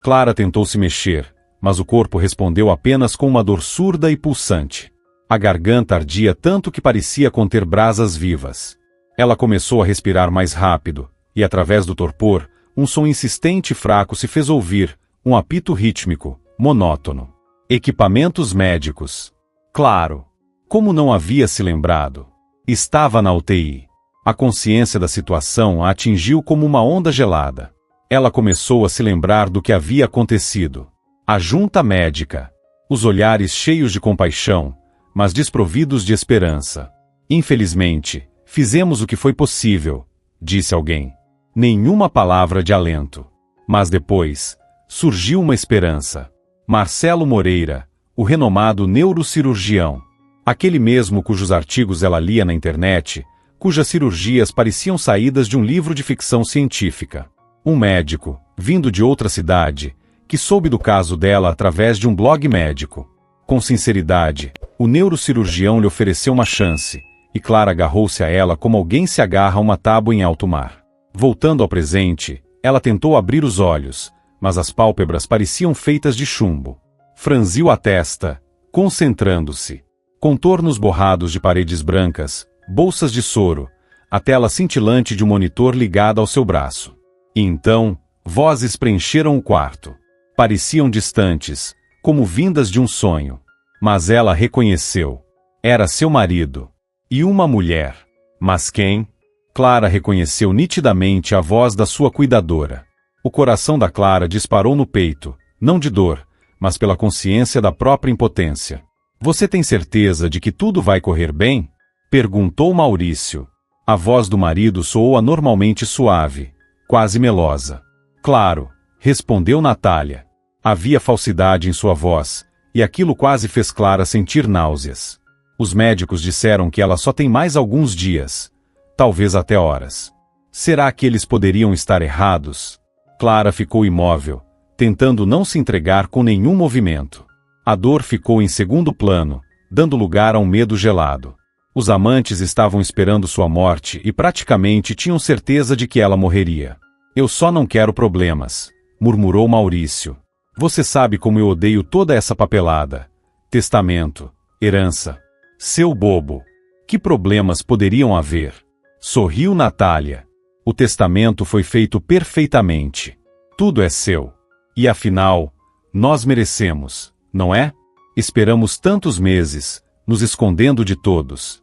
Clara tentou se mexer, mas o corpo respondeu apenas com uma dor surda e pulsante. A garganta ardia tanto que parecia conter brasas vivas. Ela começou a respirar mais rápido, e através do torpor, um som insistente e fraco se fez ouvir, um apito rítmico, monótono. Equipamentos médicos. Claro. Como não havia se lembrado? Estava na UTI. A consciência da situação a atingiu como uma onda gelada. Ela começou a se lembrar do que havia acontecido. A junta médica. Os olhares cheios de compaixão, mas desprovidos de esperança. Infelizmente, fizemos o que foi possível, disse alguém. Nenhuma palavra de alento. Mas depois, surgiu uma esperança. Marcelo Moreira, o renomado neurocirurgião. Aquele mesmo cujos artigos ela lia na internet, cujas cirurgias pareciam saídas de um livro de ficção científica. Um médico, vindo de outra cidade, que soube do caso dela através de um blog médico. Com sinceridade, o neurocirurgião lhe ofereceu uma chance, e Clara agarrou-se a ela como alguém se agarra a uma tábua em alto mar. Voltando ao presente, ela tentou abrir os olhos, mas as pálpebras pareciam feitas de chumbo. Franziu a testa, concentrando-se. Contornos borrados de paredes brancas, bolsas de soro, a tela cintilante de um monitor ligado ao seu braço. E então, vozes preencheram o quarto. Pareciam distantes, como vindas de um sonho. Mas ela reconheceu. Era seu marido. E uma mulher. Mas quem? Clara reconheceu nitidamente a voz da sua cuidadora. O coração da Clara disparou no peito, não de dor, mas pela consciência da própria impotência. Você tem certeza de que tudo vai correr bem? Perguntou Maurício. A voz do marido soou anormalmente suave, quase melosa. Claro, respondeu Natália. Havia falsidade em sua voz, e aquilo quase fez Clara sentir náuseas. Os médicos disseram que ela só tem mais alguns dias, talvez até horas. Será que eles poderiam estar errados? Clara ficou imóvel, tentando não se entregar com nenhum movimento. A dor ficou em segundo plano, dando lugar a um medo gelado. Os amantes estavam esperando sua morte e praticamente tinham certeza de que ela morreria. Eu só não quero problemas, murmurou Maurício. Você sabe como eu odeio toda essa papelada. Testamento, herança. Seu bobo. Que problemas poderiam haver? Sorriu Natália. O testamento foi feito perfeitamente. Tudo é seu. E afinal, nós merecemos, não é? Esperamos tantos meses, nos escondendo de todos.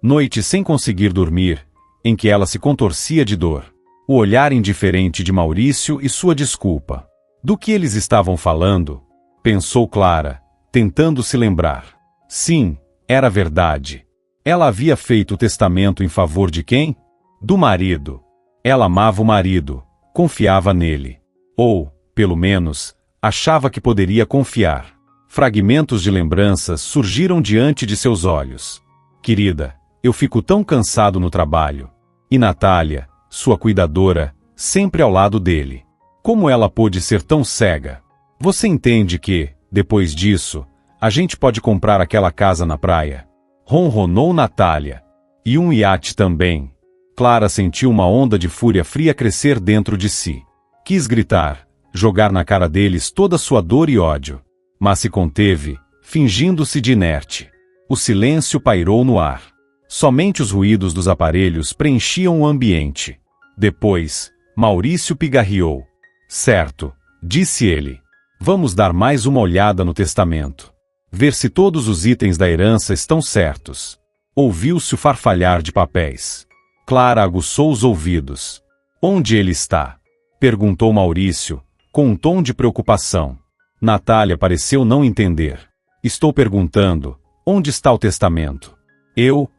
Noites sem conseguir dormir, em que ela se contorcia de dor. O olhar indiferente de Maurício e sua desculpa. Do que eles estavam falando? Pensou Clara, tentando se lembrar. Sim, era verdade. Ela havia feito o testamento em favor de quem? Do marido. Ela amava o marido, confiava nele. Ou, pelo menos, achava que poderia confiar. Fragmentos de lembranças surgiram diante de seus olhos. Querida, eu fico tão cansado no trabalho. E Natália, sua cuidadora, sempre ao lado dele. Como ela pôde ser tão cega? Você entende que, depois disso, a gente pode comprar aquela casa na praia? Ronronou Natália. E um iate também. Clara sentiu uma onda de fúria fria crescer dentro de si. Quis gritar, jogar na cara deles toda sua dor e ódio. Mas se conteve, fingindo-se de inerte. O silêncio pairou no ar. Somente os ruídos dos aparelhos preenchiam o ambiente. Depois, Maurício pigarreou. Certo, disse ele. Vamos dar mais uma olhada no testamento. Ver se todos os itens da herança estão certos. Ouviu-se o farfalhar de papéis. Clara aguçou os ouvidos. Onde ele está? Perguntou Maurício, com um tom de preocupação. Natália pareceu não entender. Estou perguntando, onde está o testamento? Eu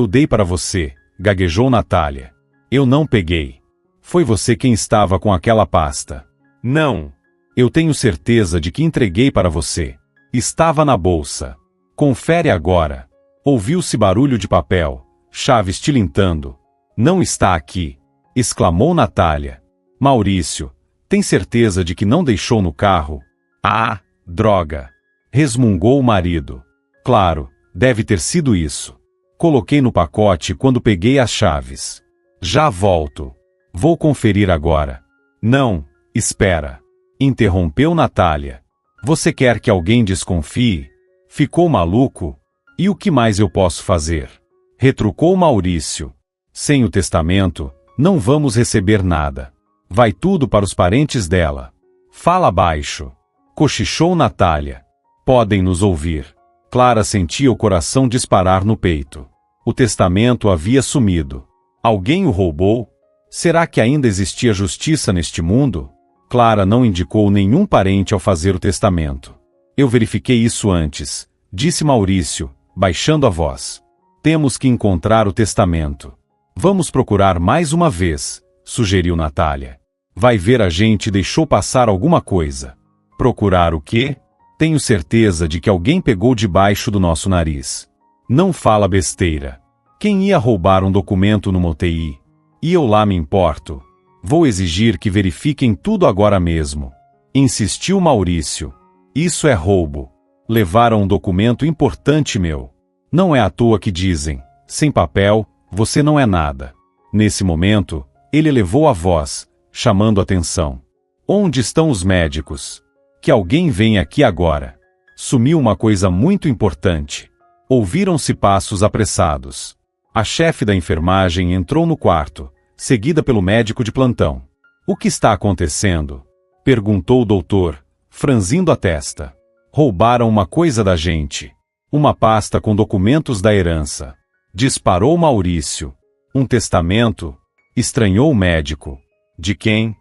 dei para você, gaguejou Natália. Eu não peguei. Foi você quem estava com aquela pasta. Não. Eu tenho certeza de que entreguei para você. Estava na bolsa. Confere agora. Ouviu-se barulho de papel, chaves tilintando. Não está aqui, exclamou Natália. Maurício, tem certeza de que não deixou no carro? Ah, droga! Resmungou o marido. Claro, deve ter sido isso. Coloquei no pacote quando peguei as chaves. Já volto. Vou conferir agora. Não, espera. Interrompeu Natália. Você quer que alguém desconfie? Ficou maluco? E o que mais eu posso fazer? Retrucou Maurício. Sem o testamento, não vamos receber nada. Vai tudo para os parentes dela. Fala baixo. Cochichou Natália. Podem nos ouvir. Clara sentia o coração disparar no peito. O testamento havia sumido. Alguém o roubou? Será que ainda existia justiça neste mundo? Clara não indicou nenhum parente ao fazer o testamento. Eu verifiquei isso antes, disse Maurício, baixando a voz. Temos que encontrar o testamento. Vamos procurar mais uma vez, sugeriu Natália. Vai ver, a gente deixou passar alguma coisa. Procurar o quê? Tenho certeza de que alguém pegou debaixo do nosso nariz. Não fala besteira. Quem ia roubar um documento numa UTI? E eu lá me importo. Vou exigir que verifiquem tudo agora mesmo. Insistiu Maurício. Isso é roubo. Levaram um documento importante meu. Não é à toa que dizem, sem papel, você não é nada. Nesse momento, ele elevou a voz, chamando atenção. Onde estão os médicos? Que alguém venha aqui agora. Sumiu uma coisa muito importante. Ouviram-se passos apressados. A chefe da enfermagem entrou no quarto, seguida pelo médico de plantão. O que está acontecendo? Perguntou o doutor, franzindo a testa. Roubaram uma coisa da gente. Uma pasta com documentos da herança. Disparou Maurício. Um testamento? Estranhou o médico. De quem?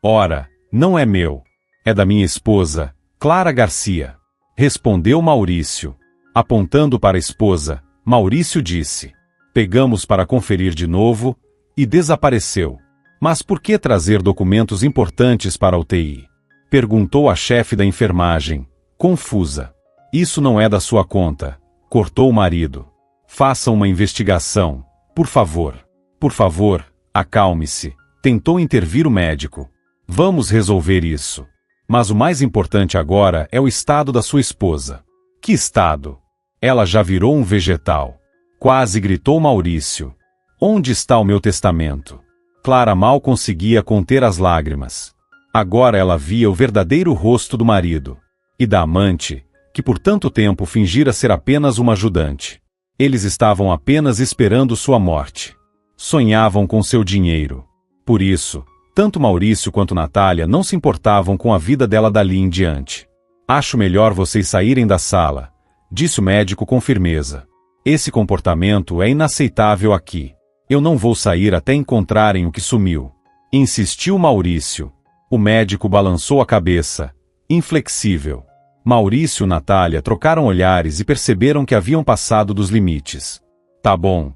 Ora, não é meu. É da minha esposa, Clara Garcia. Respondeu Maurício. Apontando para a esposa, Maurício disse. Pegamos para conferir de novo, e desapareceu. Mas por que trazer documentos importantes para a UTI? Perguntou a chefe da enfermagem, confusa. Isso não é da sua conta, cortou o marido. Faça uma investigação, por favor. Por favor, acalme-se, tentou intervir o médico. Vamos resolver isso. Mas o mais importante agora é o estado da sua esposa. Que estado? Ela já virou um vegetal. Quase gritou Maurício. Onde está o meu testamento? Clara mal conseguia conter as lágrimas. Agora ela via o verdadeiro rosto do marido. E da amante, que por tanto tempo fingira ser apenas uma ajudante. Eles estavam apenas esperando sua morte. Sonhavam com seu dinheiro. Por isso, tanto Maurício quanto Natália não se importavam com a vida dela dali em diante. Acho melhor vocês saírem da sala, disse o médico com firmeza. Esse comportamento é inaceitável aqui. Eu não vou sair até encontrarem o que sumiu. Insistiu Maurício. O médico balançou a cabeça, inflexível. Maurício e Natália trocaram olhares e perceberam que haviam passado dos limites. Tá bom,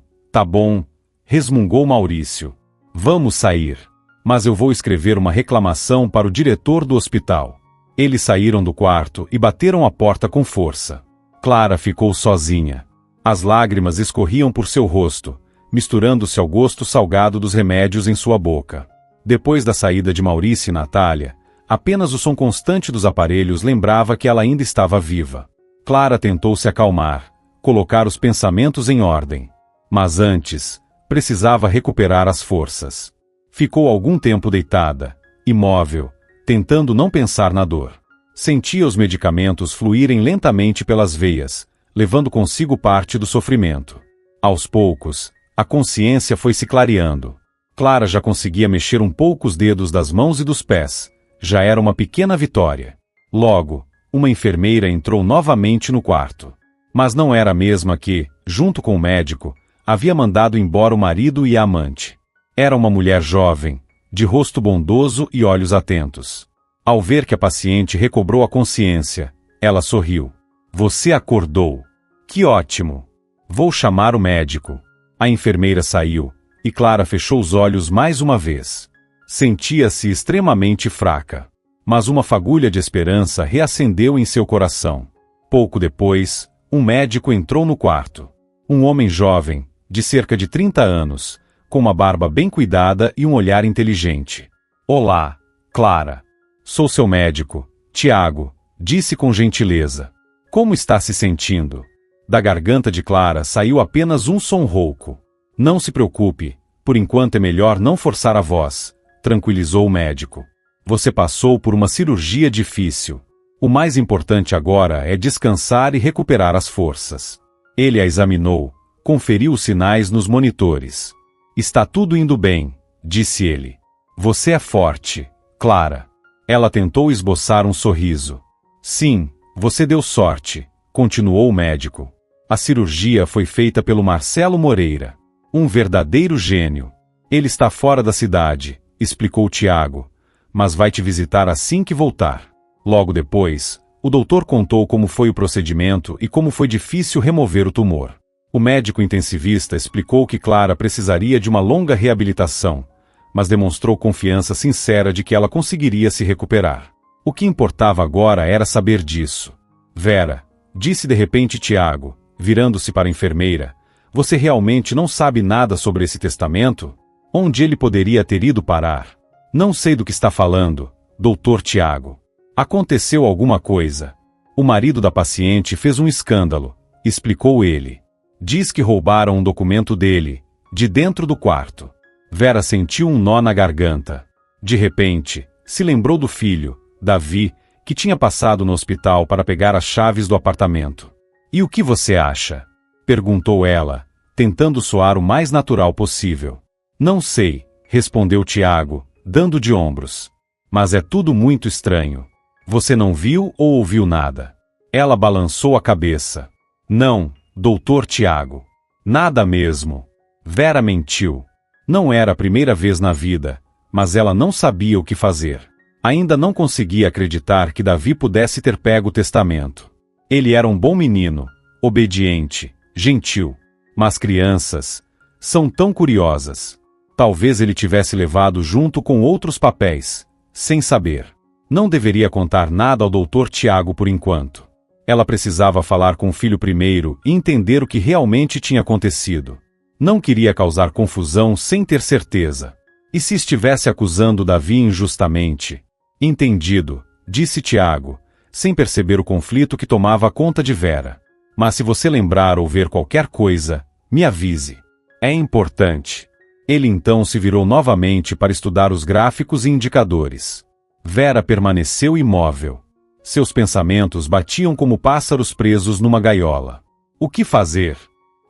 resmungou Maurício. Vamos sair. Mas eu vou escrever uma reclamação para o diretor do hospital. Eles saíram do quarto e bateram a porta com força. Clara ficou sozinha. As lágrimas escorriam por seu rosto, misturando-se ao gosto salgado dos remédios em sua boca. Depois da saída de Maurício e Natália, apenas o som constante dos aparelhos lembrava que ela ainda estava viva. Clara tentou se acalmar, colocar os pensamentos em ordem. Mas antes, precisava recuperar as forças. Ficou algum tempo deitada, imóvel, tentando não pensar na dor. Sentia os medicamentos fluírem lentamente pelas veias, levando consigo parte do sofrimento. Aos poucos, a consciência foi se clareando. Clara já conseguia mexer um pouco os dedos das mãos e dos pés. Já era uma pequena vitória. Logo, uma enfermeira entrou novamente no quarto. Mas não era a mesma que, junto com o médico, havia mandado embora o marido e a amante. Era uma mulher jovem, de rosto bondoso e olhos atentos. Ao ver que a paciente recobrou a consciência, ela sorriu. Você acordou. Que ótimo. Vou chamar o médico. A enfermeira saiu, e Clara fechou os olhos mais uma vez. Sentia-se extremamente fraca. Mas uma fagulha de esperança reacendeu em seu coração. Pouco depois, um médico entrou no quarto. Um homem jovem, de cerca de 30 anos, com uma barba bem cuidada e um olhar inteligente. Olá, Clara. Sou seu médico, Tiago, disse com gentileza. Como está se sentindo? Da garganta de Clara saiu apenas um som rouco. Não se preocupe, por enquanto é melhor não forçar a voz, tranquilizou o médico. Você passou por uma cirurgia difícil. O mais importante agora é descansar e recuperar as forças. Ele a examinou, conferiu os sinais nos monitores. Está tudo indo bem, disse ele. Você é forte, Clara. Ela tentou esboçar um sorriso. Sim, você deu sorte, continuou o médico. A cirurgia foi feita pelo Marcelo Moreira. Um verdadeiro gênio. Ele está fora da cidade, explicou Tiago, mas vai te visitar assim que voltar. Logo depois, o doutor contou como foi o procedimento e como foi difícil remover o tumor. O médico intensivista explicou que Clara precisaria de uma longa reabilitação, mas demonstrou confiança sincera de que ela conseguiria se recuperar. O que importava agora era saber disso. Vera, disse de repente Tiago, virando-se para a enfermeira, você realmente não sabe nada sobre esse testamento? Onde ele poderia ter ido parar? Não sei do que está falando, doutor Tiago. Aconteceu alguma coisa. O marido da paciente fez um escândalo, explicou ele. Diz que roubaram um documento dele, de dentro do quarto. Vera sentiu um nó na garganta. De repente, se lembrou do filho, Davi, que tinha passado no hospital para pegar as chaves do apartamento. E o que você acha? Perguntou ela, tentando soar o mais natural possível. Não sei, respondeu Tiago, dando de ombros. Mas é tudo muito estranho. Você não viu ou ouviu nada? Ela balançou a cabeça. Não, doutor Tiago. Nada mesmo. Vera mentiu. Não era a primeira vez na vida, mas ela não sabia o que fazer. Ainda não conseguia acreditar que Davi pudesse ter pego o testamento. Ele era um bom menino, obediente, gentil. Mas crianças são tão curiosas. Talvez ele tivesse levado junto com outros papéis, sem saber. Não deveria contar nada ao doutor Tiago por enquanto. Ela precisava falar com o filho primeiro e entender o que realmente tinha acontecido. Não queria causar confusão sem ter certeza. E se estivesse acusando Davi injustamente? Entendido, disse Tiago, sem perceber o conflito que tomava conta de Vera. Mas se você lembrar ou ver qualquer coisa, me avise. É importante. Ele então se virou novamente para estudar os gráficos e indicadores. Vera permaneceu imóvel. Seus pensamentos batiam como pássaros presos numa gaiola. O que fazer?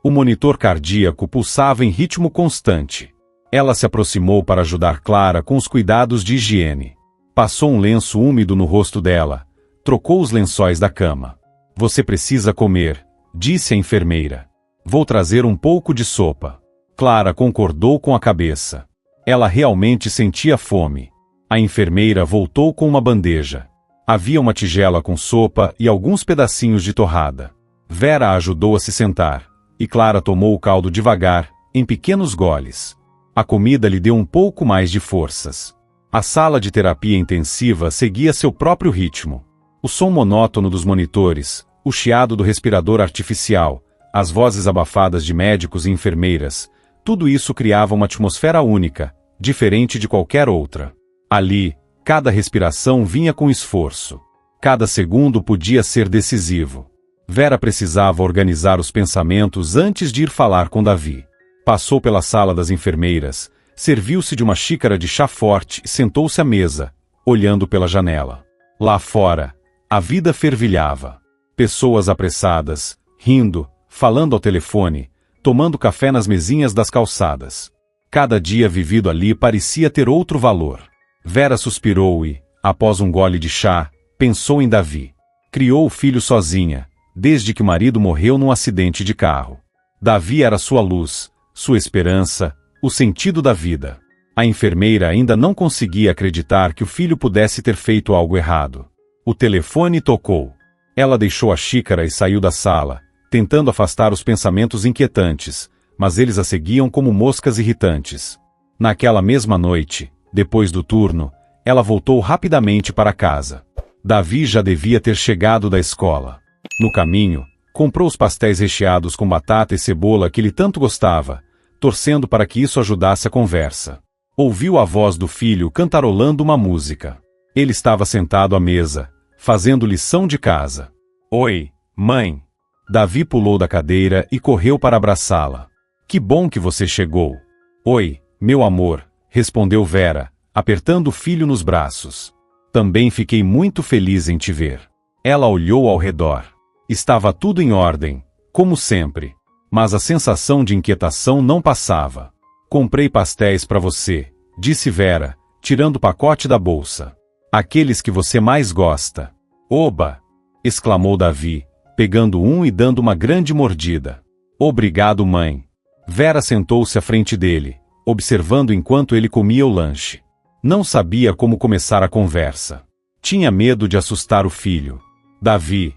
O monitor cardíaco pulsava em ritmo constante. Ela se aproximou para ajudar Clara com os cuidados de higiene. Passou um lenço úmido no rosto dela. Trocou os lençóis da cama. Você precisa comer, disse a enfermeira. Vou trazer um pouco de sopa. Clara concordou com a cabeça. Ela realmente sentia fome. A enfermeira voltou com uma bandeja. Havia uma tigela com sopa e alguns pedacinhos de torrada. Vera a ajudou a se sentar, e Clara tomou o caldo devagar, em pequenos goles. A comida lhe deu um pouco mais de forças. A sala de terapia intensiva seguia seu próprio ritmo. O som monótono dos monitores, o chiado do respirador artificial, as vozes abafadas de médicos e enfermeiras, tudo isso criava uma atmosfera única, diferente de qualquer outra. Ali, cada respiração vinha com esforço. Cada segundo podia ser decisivo. Vera precisava organizar os pensamentos antes de ir falar com Davi. Passou pela sala das enfermeiras, serviu-se de uma xícara de chá forte e sentou-se à mesa, olhando pela janela. Lá fora, a vida fervilhava. Pessoas apressadas, rindo, falando ao telefone, tomando café nas mesinhas das calçadas. Cada dia vivido ali parecia ter outro valor. Vera suspirou e, após um gole de chá, pensou em Davi. Criou o filho sozinha, desde que o marido morreu num acidente de carro. Davi era sua luz, sua esperança, o sentido da vida. A enfermeira ainda não conseguia acreditar que o filho pudesse ter feito algo errado. O telefone tocou. Ela deixou a xícara e saiu da sala, tentando afastar os pensamentos inquietantes, mas eles a seguiam como moscas irritantes. Naquela mesma noite, depois do turno, ela voltou rapidamente para casa. Davi já devia ter chegado da escola. No caminho, comprou os pastéis recheados com batata e cebola que ele tanto gostava, torcendo para que isso ajudasse a conversa. Ouviu a voz do filho cantarolando uma música. Ele estava sentado à mesa, fazendo lição de casa. Oi, mãe. Davi pulou da cadeira e correu para abraçá-la. Que bom que você chegou. Oi, meu amor, respondeu Vera, apertando o filho nos braços. Também fiquei muito feliz em te ver. Ela olhou ao redor. Estava tudo em ordem, como sempre. Mas a sensação de inquietação não passava. Comprei pastéis para você, disse Vera, tirando o pacote da bolsa. Aqueles que você mais gosta. Oba! Exclamou Davi, pegando um e dando uma grande mordida. Obrigado, mãe. Vera sentou-se à frente dele, observando enquanto ele comia o lanche. Não sabia como começar a conversa. Tinha medo de assustar o filho. Davi,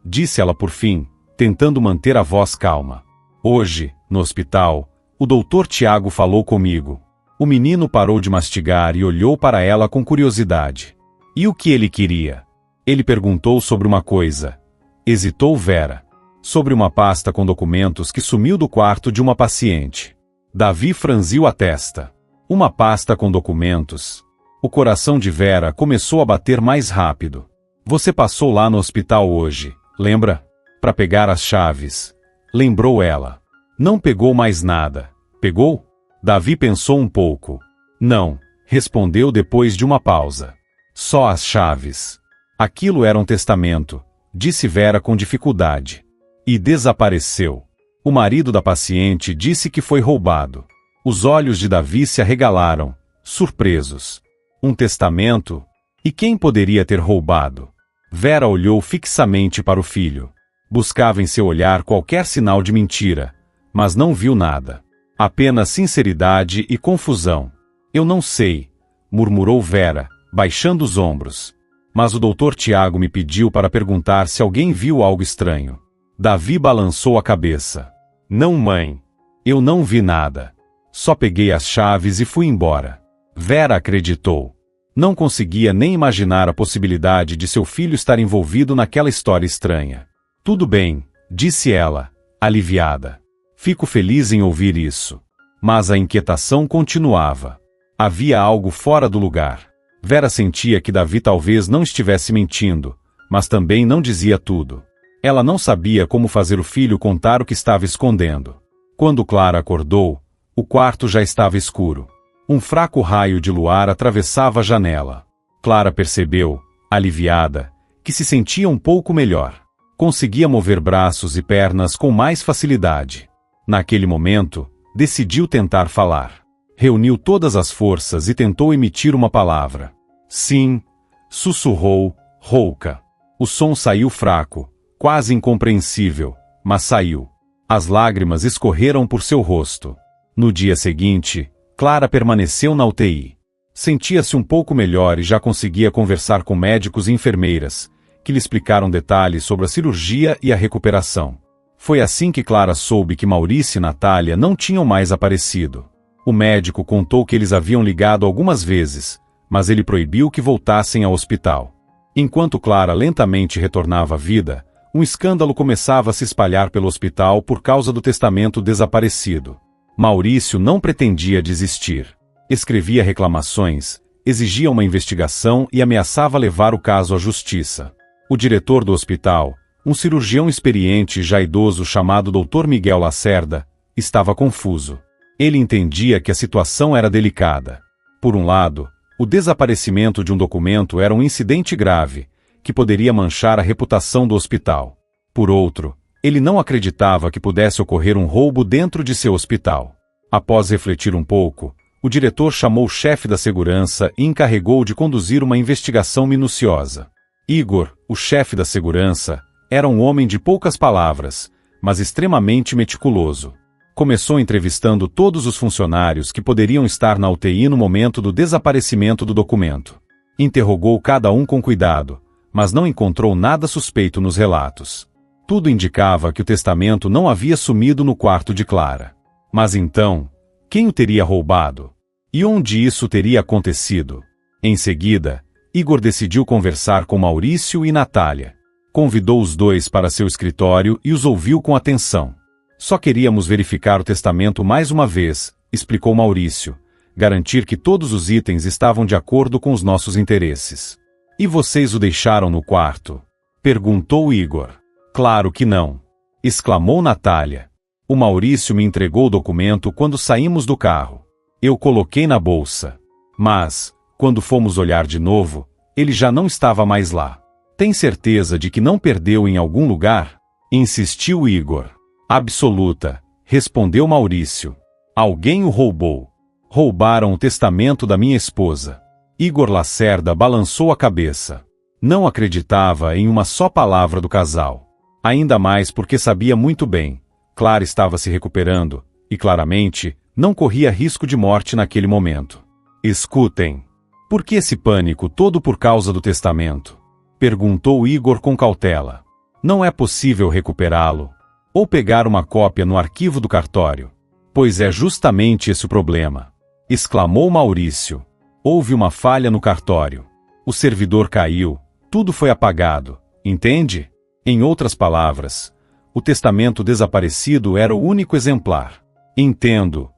disse ela por fim, tentando manter a voz calma. Hoje, no hospital, o Dr. Tiago falou comigo. O menino parou de mastigar e olhou para ela com curiosidade. E o que ele queria? Ele perguntou sobre uma coisa. Hesitou Vera. Sobre uma pasta com documentos que sumiu do quarto de uma paciente. Davi franziu a testa. Uma pasta com documentos. O coração de Vera começou a bater mais rápido. Você passou lá no hospital hoje, lembra? Para pegar as chaves. Lembrou ela. Não pegou mais nada. Pegou? Davi pensou um pouco. Não, respondeu depois de uma pausa. Só as chaves. Aquilo era um testamento, disse Vera com dificuldade. E desapareceu. O marido da paciente disse que foi roubado. Os olhos de Davi se arregalaram, surpresos. Um testamento? E quem poderia ter roubado? Vera olhou fixamente para o filho. Buscava em seu olhar qualquer sinal de mentira, mas não viu nada. Apenas sinceridade e confusão. Eu não sei, murmurou Vera, baixando os ombros. Mas o Dr. Tiago me pediu para perguntar se alguém viu algo estranho. Davi balançou a cabeça. Não, mãe. Eu não vi nada. Só peguei as chaves e fui embora. Vera acreditou. Não conseguia nem imaginar a possibilidade de seu filho estar envolvido naquela história estranha. Tudo bem, disse ela, aliviada. Fico feliz em ouvir isso. Mas a inquietação continuava. Havia algo fora do lugar. Vera sentia que Davi talvez não estivesse mentindo, mas também não dizia tudo. Ela não sabia como fazer o filho contar o que estava escondendo. Quando Clara acordou, o quarto já estava escuro. Um fraco raio de luar atravessava a janela. Clara percebeu, aliviada, que se sentia um pouco melhor. Conseguia mover braços e pernas com mais facilidade. Naquele momento, decidiu tentar falar. Reuniu todas as forças e tentou emitir uma palavra. Sim, sussurrou, rouca. O som saiu fraco, quase incompreensível, mas saiu. As lágrimas escorreram por seu rosto. No dia seguinte, Clara permaneceu na UTI. Sentia-se um pouco melhor e já conseguia conversar com médicos e enfermeiras, que lhe explicaram detalhes sobre a cirurgia e a recuperação. Foi assim que Clara soube que Maurício e Natália não tinham mais aparecido. O médico contou que eles haviam ligado algumas vezes, mas ele proibiu que voltassem ao hospital. Enquanto Clara lentamente retornava à vida, um escândalo começava a se espalhar pelo hospital por causa do testamento desaparecido. Maurício não pretendia desistir. Escrevia reclamações, exigia uma investigação e ameaçava levar o caso à justiça. O diretor do hospital, um cirurgião experiente e já idoso chamado Dr. Miguel Lacerda, estava confuso. Ele entendia que a situação era delicada. Por um lado, o desaparecimento de um documento era um incidente grave, que poderia manchar a reputação do hospital. Por outro, ele não acreditava que pudesse ocorrer um roubo dentro de seu hospital. Após refletir um pouco, o diretor chamou o chefe da segurança e encarregou de conduzir uma investigação minuciosa. Igor, o chefe da segurança, era um homem de poucas palavras, mas extremamente meticuloso. Começou entrevistando todos os funcionários que poderiam estar na UTI no momento do desaparecimento do documento. Interrogou cada um com cuidado, mas não encontrou nada suspeito nos relatos. Tudo indicava que o testamento não havia sumido no quarto de Clara. Mas então, quem o teria roubado? E onde isso teria acontecido? Em seguida, Igor decidiu conversar com Maurício e Natália. Convidou os dois para seu escritório e os ouviu com atenção. Só queríamos verificar o testamento mais uma vez, explicou Maurício, garantir que todos os itens estavam de acordo com os nossos interesses. E vocês o deixaram no quarto? Perguntou Igor. Claro que não, exclamou Natália. O Maurício me entregou o documento quando saímos do carro. Eu coloquei na bolsa. Mas, Quando fomos olhar de novo, ele já não estava mais lá. Tem certeza de que não perdeu em algum lugar? Insistiu Igor. Absoluta, respondeu Maurício. Alguém o roubou. Roubaram o testamento da minha esposa. Igor Lacerda balançou a cabeça. Não acreditava em uma só palavra do casal. Ainda mais porque sabia muito bem. Clara estava se recuperando, e claramente, não corria risco de morte naquele momento. Escutem. Por que esse pânico todo por causa do testamento? Perguntou Igor com cautela. Não é possível recuperá-lo? Ou pegar uma cópia no arquivo do cartório? Pois é justamente esse o problema. Exclamou Maurício. Houve uma falha no cartório. O servidor caiu, tudo foi apagado, entende? Em outras palavras, o testamento desaparecido era o único exemplar. Entendo,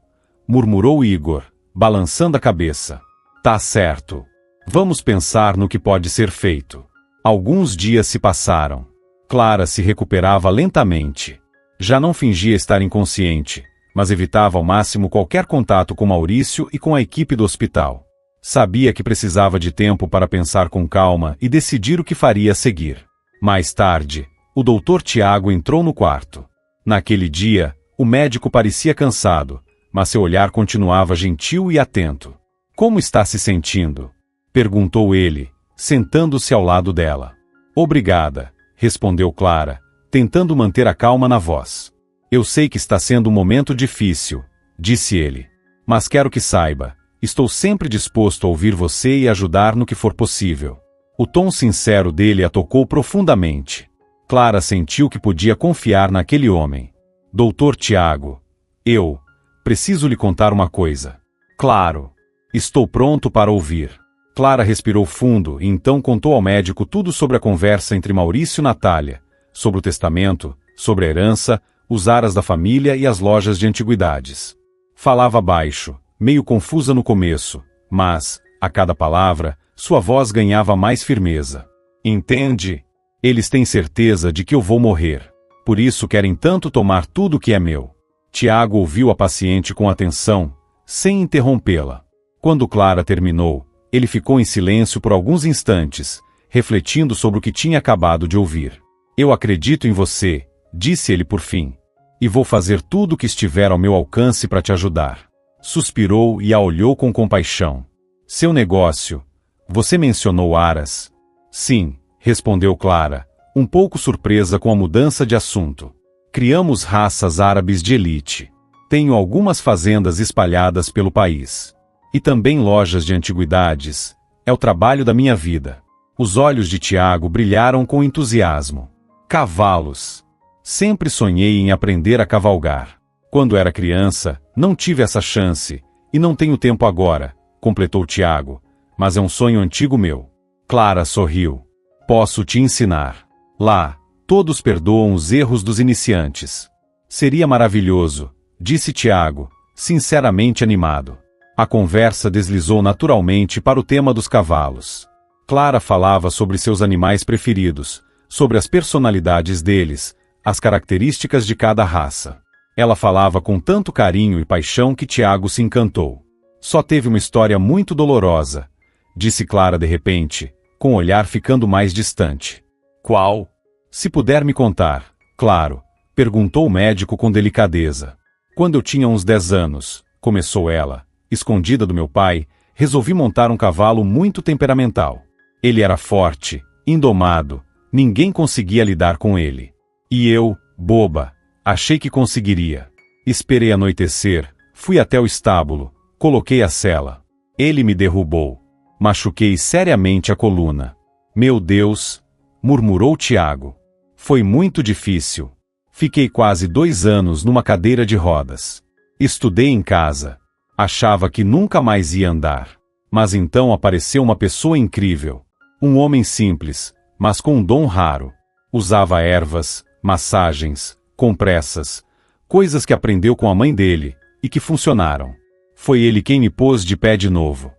murmurou Igor, balançando a cabeça. Tá certo. Vamos pensar no que pode ser feito. Alguns dias se passaram. Clara se recuperava lentamente. Já não fingia estar inconsciente, mas evitava ao máximo qualquer contato com Maurício e com a equipe do hospital. Sabia que precisava de tempo para pensar com calma e decidir o que faria a seguir. Mais tarde, o Dr. Tiago entrou no quarto. Naquele dia, o médico parecia cansado, mas seu olhar continuava gentil e atento. Como está se sentindo? Perguntou ele, sentando-se ao lado dela. Obrigada, respondeu Clara, tentando manter a calma na voz. Eu sei que está sendo um momento difícil, disse ele. Mas quero que saiba, estou sempre disposto a ouvir você e ajudar no que for possível. O tom sincero dele a tocou profundamente. Clara sentiu que podia confiar naquele homem. Doutor Tiago, eu preciso lhe contar uma coisa. Claro. Estou pronto para ouvir. Clara respirou fundo e então contou ao médico tudo sobre a conversa entre Maurício e Natália, sobre o testamento, sobre a herança, os aras da família e as lojas de antiguidades. Falava baixo, meio confusa no começo, mas, a cada palavra, sua voz ganhava mais firmeza. Entende? Eles têm certeza de que eu vou morrer. Por isso querem tanto tomar tudo o que é meu. Tiago ouviu a paciente com atenção, sem interrompê-la. Quando Clara terminou, ele ficou em silêncio por alguns instantes, refletindo sobre o que tinha acabado de ouvir. Eu acredito em você, disse ele por fim. E vou fazer tudo o que estiver ao meu alcance para te ajudar. Suspirou e a olhou com compaixão. Seu negócio. Você mencionou aras? Sim, respondeu Clara, um pouco surpresa com a mudança de assunto. Criamos raças árabes de elite. Tenho algumas fazendas espalhadas pelo país. E também lojas de antiguidades. É o trabalho da minha vida. Os olhos de Tiago brilharam com entusiasmo. Cavalos. Sempre sonhei em aprender a cavalgar. Quando era criança, não tive essa chance, e não tenho tempo agora, completou Tiago, mas é um sonho antigo meu. Clara sorriu. Posso te ensinar. Lá, todos perdoam os erros dos iniciantes. Seria maravilhoso, disse Tiago, sinceramente animado. A conversa deslizou naturalmente para o tema dos cavalos. Clara falava sobre seus animais preferidos, sobre as personalidades deles, as características de cada raça. Ela falava com tanto carinho e paixão que Tiago se encantou. Só teve uma história muito dolorosa, disse Clara de repente, com o olhar ficando mais distante. Qual? Se puder me contar, claro, perguntou o médico com delicadeza. Quando eu tinha uns 10 anos, começou ela, escondida do meu pai, resolvi montar um cavalo muito temperamental. Ele era forte, indomado, ninguém conseguia lidar com ele. E eu, boba, achei que conseguiria. Esperei anoitecer, fui até o estábulo, coloquei a sela. Ele me derrubou. Machuquei seriamente a coluna. Meu Deus, murmurou Tiago. Foi muito difícil. Fiquei quase 2 anos numa cadeira de rodas. Estudei em casa. Achava que nunca mais ia andar. Mas então apareceu uma pessoa incrível. Um homem simples, mas com um dom raro. Usava ervas, massagens, compressas, coisas que aprendeu com a mãe dele, e que funcionaram. Foi ele quem me pôs de pé de novo.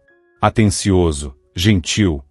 Atencioso, gentil,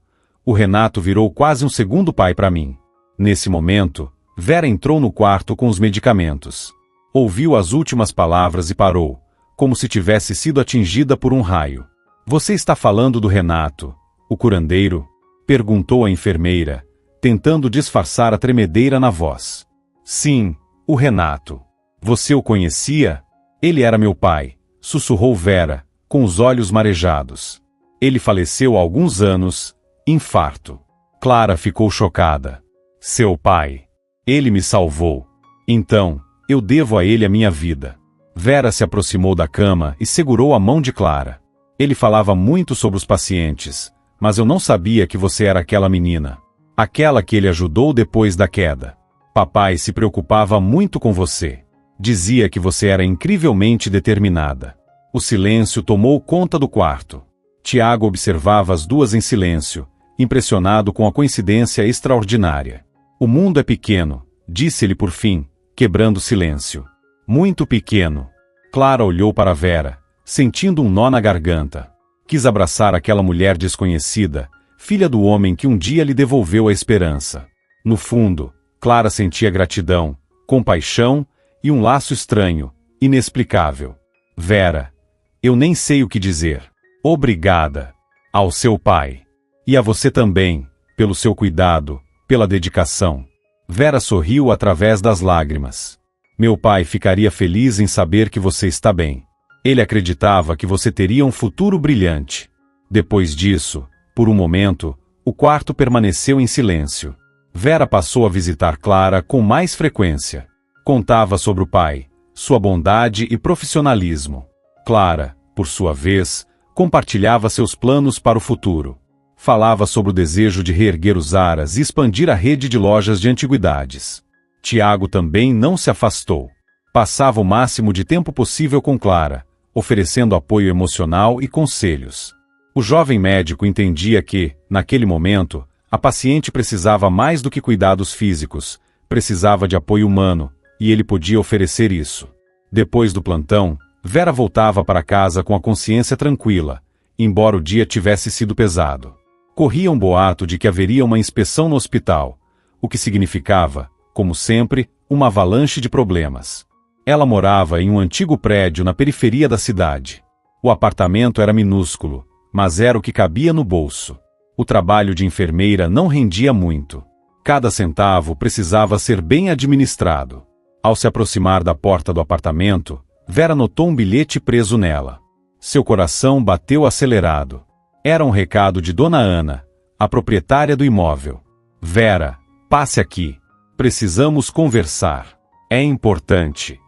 o Renato virou quase um segundo pai para mim. Nesse momento, Vera entrou no quarto com os medicamentos. Ouviu as últimas palavras e parou, como se tivesse sido atingida por um raio. Você está falando do Renato, o curandeiro? Perguntou a enfermeira, tentando disfarçar a tremedeira na voz. Sim, o Renato. Você o conhecia? Ele era meu pai, sussurrou Vera, com os olhos marejados. Ele faleceu há alguns anos, infarto. Clara ficou chocada. Seu pai. Ele me salvou. Então, eu devo a ele a minha vida. Vera se aproximou da cama e segurou a mão de Clara. Ele falava muito sobre os pacientes, mas eu não sabia que você era aquela menina. Aquela que ele ajudou depois da queda. Papai se preocupava muito com você. Dizia que você era incrivelmente determinada. O silêncio tomou conta do quarto. Tiago observava as duas em silêncio, impressionado com a coincidência extraordinária. O mundo é pequeno, disse-lhe por fim, quebrando o silêncio. Muito pequeno. Clara olhou para Vera, sentindo um nó na garganta. Quis abraçar aquela mulher desconhecida, filha do homem que um dia lhe devolveu a esperança. No fundo, Clara sentia gratidão, compaixão e um laço estranho, inexplicável. Vera, eu nem sei o que dizer. Obrigada. Ao seu pai. E a você também, pelo seu cuidado, pela dedicação. Vera sorriu através das lágrimas. Meu pai ficaria feliz em saber que você está bem. Ele acreditava que você teria um futuro brilhante. Depois disso, por um momento, o quarto permaneceu em silêncio. Vera passou a visitar Clara com mais frequência. Contava sobre o pai, sua bondade e profissionalismo. Clara, por sua vez, compartilhava seus planos para o futuro. Falava sobre o desejo de reerguer os Aras e expandir a rede de lojas de antiguidades. Tiago também não se afastou. Passava o máximo de tempo possível com Clara, oferecendo apoio emocional e conselhos. O jovem médico entendia que, naquele momento, a paciente precisava mais do que cuidados físicos, precisava de apoio humano, e ele podia oferecer isso. Depois do plantão, Vera voltava para casa com a consciência tranquila, embora o dia tivesse sido pesado. Corria um boato de que haveria uma inspeção no hospital, o que significava, como sempre, uma avalanche de problemas. Ela morava em um antigo prédio na periferia da cidade. O apartamento era minúsculo, mas era o que cabia no bolso. O trabalho de enfermeira não rendia muito. Cada centavo precisava ser bem administrado. Ao se aproximar da porta do apartamento, Vera notou um bilhete preso nela. Seu coração bateu acelerado. Era um recado de Dona Ana, a proprietária do imóvel. Vera, passe aqui. Precisamos conversar. É importante.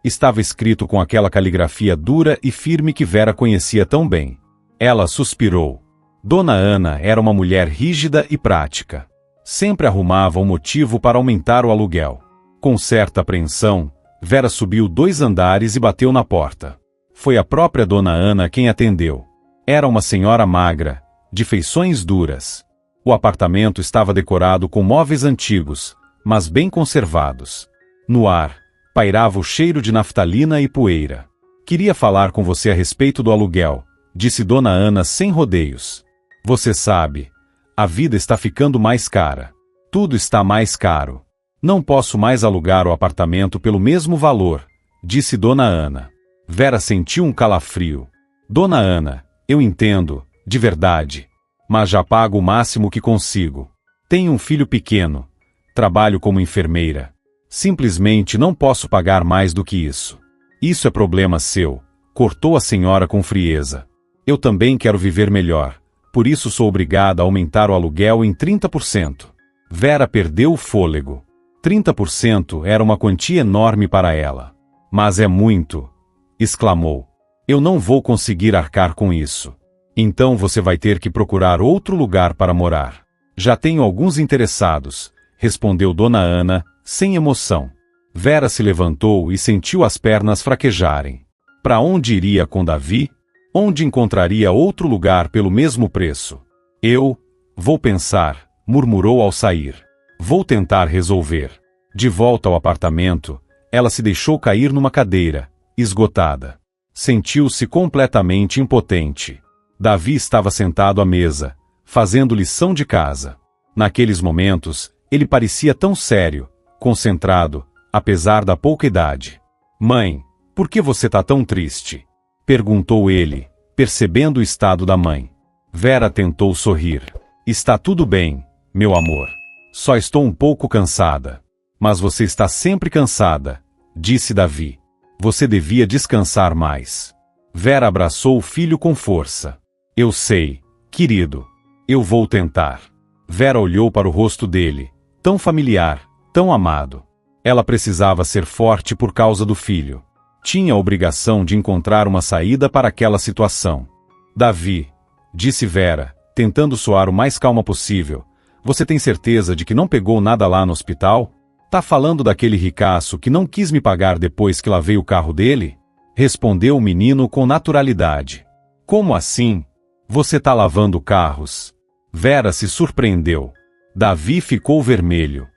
Estava escrito com aquela caligrafia dura e firme que Vera conhecia tão bem. Ela suspirou. Dona Ana era uma mulher rígida e prática. Sempre arrumava um motivo para aumentar o aluguel. Com certa apreensão, Vera subiu 2 andares e bateu na porta. Foi a própria Dona Ana quem atendeu. Era uma senhora magra, de feições duras. O apartamento estava decorado com móveis antigos, mas bem conservados. No ar, pairava o cheiro de naftalina e poeira. Queria falar com você a respeito do aluguel, disse Dona Ana sem rodeios. Você sabe, a vida está ficando mais cara. Tudo está mais caro. Não posso mais alugar o apartamento pelo mesmo valor, disse Dona Ana. Vera sentiu um calafrio. Dona Ana, eu entendo, de verdade. Mas já pago o máximo que consigo. Tenho um filho pequeno. Trabalho como enfermeira. Simplesmente não posso pagar mais do que isso. Isso é problema seu, cortou a senhora com frieza. Eu também quero viver melhor, por isso sou obrigada a aumentar o aluguel em 30%. Vera perdeu o fôlego. 30% era uma quantia enorme para ela. Mas é muito, exclamou. Eu não vou conseguir arcar com isso. Então você vai ter que procurar outro lugar para morar. Já tenho alguns interessados, respondeu Dona Ana, sem emoção. Vera se levantou e sentiu as pernas fraquejarem. Para onde iria com Davi? Onde encontraria outro lugar pelo mesmo preço? Vou pensar, murmurou ao sair. Vou tentar resolver. De volta ao apartamento, ela se deixou cair numa cadeira, esgotada. Sentiu-se completamente impotente. Davi estava sentado à mesa, fazendo lição de casa. Naqueles momentos, ele parecia tão sério, concentrado, apesar da pouca idade. Mãe, por que você está tão triste? Perguntou ele, percebendo o estado da mãe. Vera tentou sorrir. Está tudo bem, meu amor. Só estou um pouco cansada. Mas você está sempre cansada, disse Davi. Você devia descansar mais. Vera abraçou o filho com força. Eu sei, querido. Eu vou tentar. Vera olhou para o rosto dele, tão familiar, tão amado. Ela precisava ser forte por causa do filho. Tinha a obrigação de encontrar uma saída para aquela situação. Davi, disse Vera, tentando soar o mais calma possível, você tem certeza de que não pegou nada lá no hospital? Tá falando daquele ricaço que não quis me pagar depois que lavei o carro dele? Respondeu o menino com naturalidade. Como assim? Você tá lavando carros? Vera se surpreendeu. Davi ficou vermelho.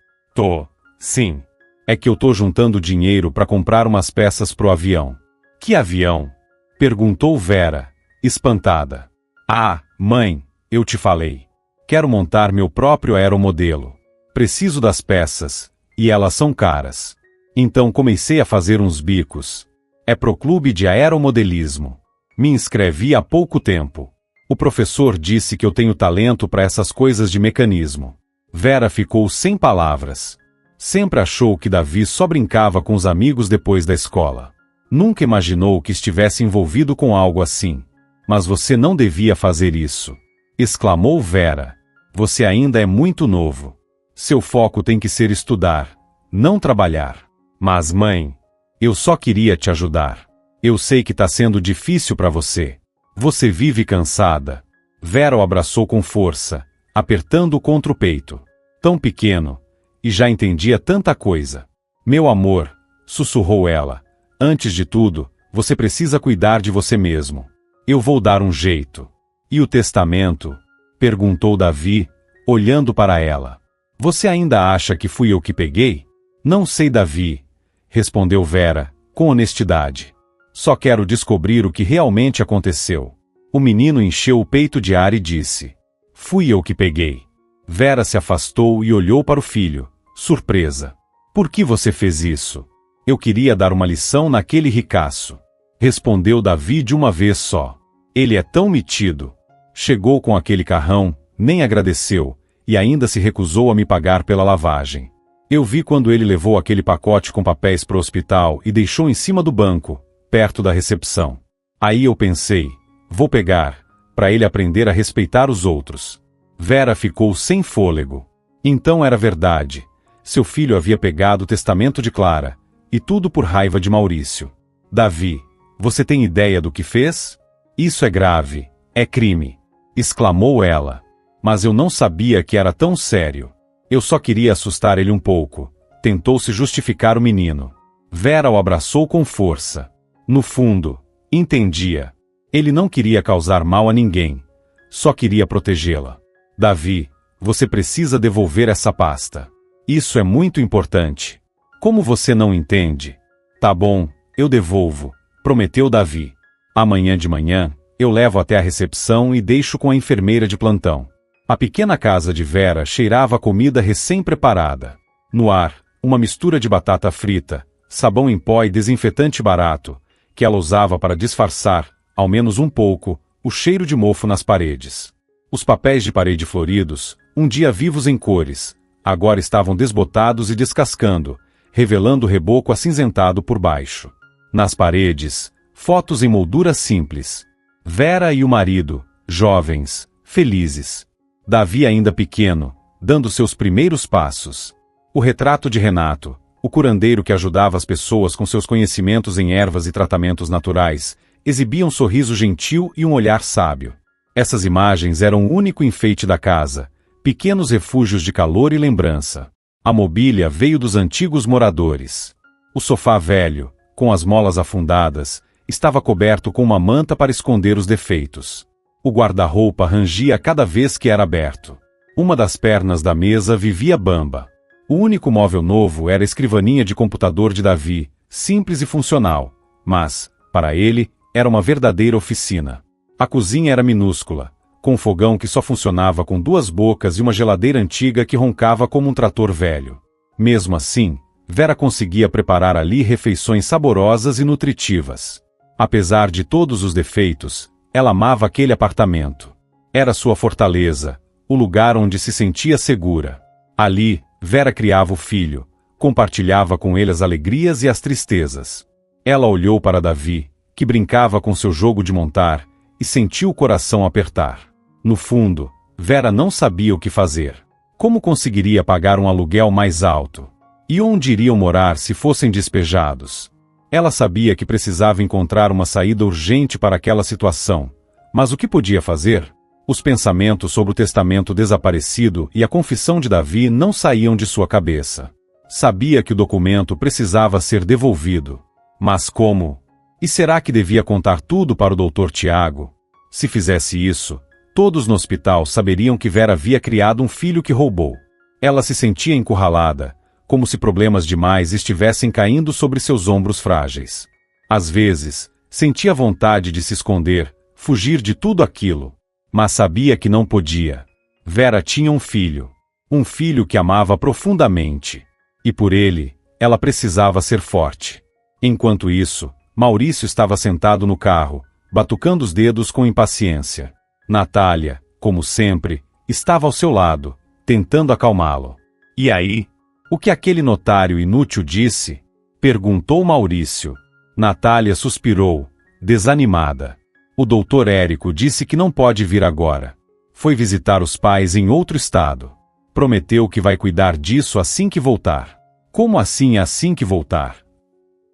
Sim. É que eu tô juntando dinheiro para comprar umas peças pro avião. Que avião? Perguntou Vera, espantada. Ah, mãe, eu te falei. Quero montar meu próprio aeromodelo. Preciso das peças, e elas são caras. Então comecei a fazer uns bicos. É pro clube de aeromodelismo. Me inscrevi há pouco tempo. O professor disse que eu tenho talento para essas coisas de mecanismo. Vera ficou sem palavras. Sempre achou que Davi só brincava com os amigos depois da escola. Nunca imaginou que estivesse envolvido com algo assim. Mas você não devia fazer isso. Exclamou Vera. Você ainda é muito novo. Seu foco tem que ser estudar, não trabalhar. Mas mãe, eu só queria te ajudar. Eu sei que tá sendo difícil para você. Você vive cansada. Vera o abraçou com força, apertando-o contra o peito. Tão pequeno, e já entendia tanta coisa. Meu amor, sussurrou ela, antes de tudo, você precisa cuidar de você mesmo. Eu vou dar um jeito. E o testamento? Perguntou Davi, olhando para ela. Você ainda acha que fui eu que peguei? Não sei, Davi, respondeu Vera, com honestidade. Só quero descobrir o que realmente aconteceu. O menino encheu o peito de ar e disse. Fui eu que peguei. Vera se afastou e olhou para o filho, surpresa. Por que você fez isso? Eu queria dar uma lição naquele ricaço. Respondeu Davi de uma vez só. Ele é tão metido. Chegou com aquele carrão, nem agradeceu, e ainda se recusou a me pagar pela lavagem. Eu vi quando ele levou aquele pacote com papéis para o hospital e deixou em cima do banco, perto da recepção. Aí eu pensei, vou pegar, para ele aprender a respeitar os outros. Vera ficou sem fôlego. Então era verdade. Seu filho havia pegado o testamento de Clara, e tudo por raiva de Maurício. Davi, você tem ideia do que fez? Isso é grave, é crime, exclamou ela. Mas eu não sabia que era tão sério. Eu só queria assustar ele um pouco. Tentou se justificar o menino. Vera o abraçou com força. No fundo, entendia. Ele não queria causar mal a ninguém. Só queria protegê-la. Davi, você precisa devolver essa pasta. Isso é muito importante. Como você não entende? Tá bom, eu devolvo, prometeu Davi. Amanhã de manhã, eu levo até a recepção e deixo com a enfermeira de plantão. A pequena casa de Vera cheirava a comida recém-preparada. No ar, uma mistura de batata frita, sabão em pó e desinfetante barato, que ela usava para disfarçar, ao menos um pouco, o cheiro de mofo nas paredes. Os papéis de parede floridos, um dia vivos em cores, agora estavam desbotados e descascando, revelando o reboco acinzentado por baixo. Nas paredes, fotos em moldura simples. Vera e o marido, jovens, felizes. Davi ainda pequeno, dando seus primeiros passos. O retrato de Renato, o curandeiro que ajudava as pessoas com seus conhecimentos em ervas e tratamentos naturais, exibia um sorriso gentil e um olhar sábio. Essas imagens eram o único enfeite da casa, pequenos refúgios de calor e lembrança. A mobília veio dos antigos moradores. O sofá velho, com as molas afundadas, estava coberto com uma manta para esconder os defeitos. O guarda-roupa rangia cada vez que era aberto. Uma das pernas da mesa vivia bamba. O único móvel novo era a escrivaninha de computador de Davi, simples e funcional, mas, para ele, era uma verdadeira oficina. A cozinha era minúscula, com um fogão que só funcionava com 2 bocas e uma geladeira antiga que roncava como um trator velho. Mesmo assim, Vera conseguia preparar ali refeições saborosas e nutritivas. Apesar de todos os defeitos, Ela amava aquele apartamento. Era sua fortaleza, o lugar onde se sentia segura. Ali, Vera criava o filho, compartilhava com ele as alegrias e as tristezas. Ela olhou para Davi, que brincava com seu jogo de montar, e sentiu o coração apertar. No fundo, Vera não sabia o que fazer. Como conseguiria pagar um aluguel mais alto? E onde iriam morar se fossem despejados? Ela sabia que precisava encontrar uma saída urgente para aquela situação. Mas o que podia fazer? Os pensamentos sobre o testamento desaparecido e a confissão de Davi não saíam de sua cabeça. Sabia que o documento precisava ser devolvido. Mas como? E será que devia contar tudo para o Dr. Tiago? Se fizesse isso, todos no hospital saberiam que Vera havia criado um filho que roubou. Ela se sentia encurralada, como se problemas demais estivessem caindo sobre seus ombros frágeis. Às vezes, sentia vontade de se esconder, fugir de tudo aquilo. Mas sabia que não podia. Vera tinha um filho que amava profundamente. E por ele, ela precisava ser forte. Enquanto isso, Maurício estava sentado no carro, batucando os dedos com impaciência. Natália, como sempre, estava ao seu lado, tentando acalmá-lo. E aí? O que aquele notário inútil disse? Perguntou Maurício. Natália suspirou, desanimada. O Dr. Érico disse que não pode vir agora. Foi visitar os pais em outro estado. Prometeu que vai cuidar disso assim que voltar. Como assim que voltar?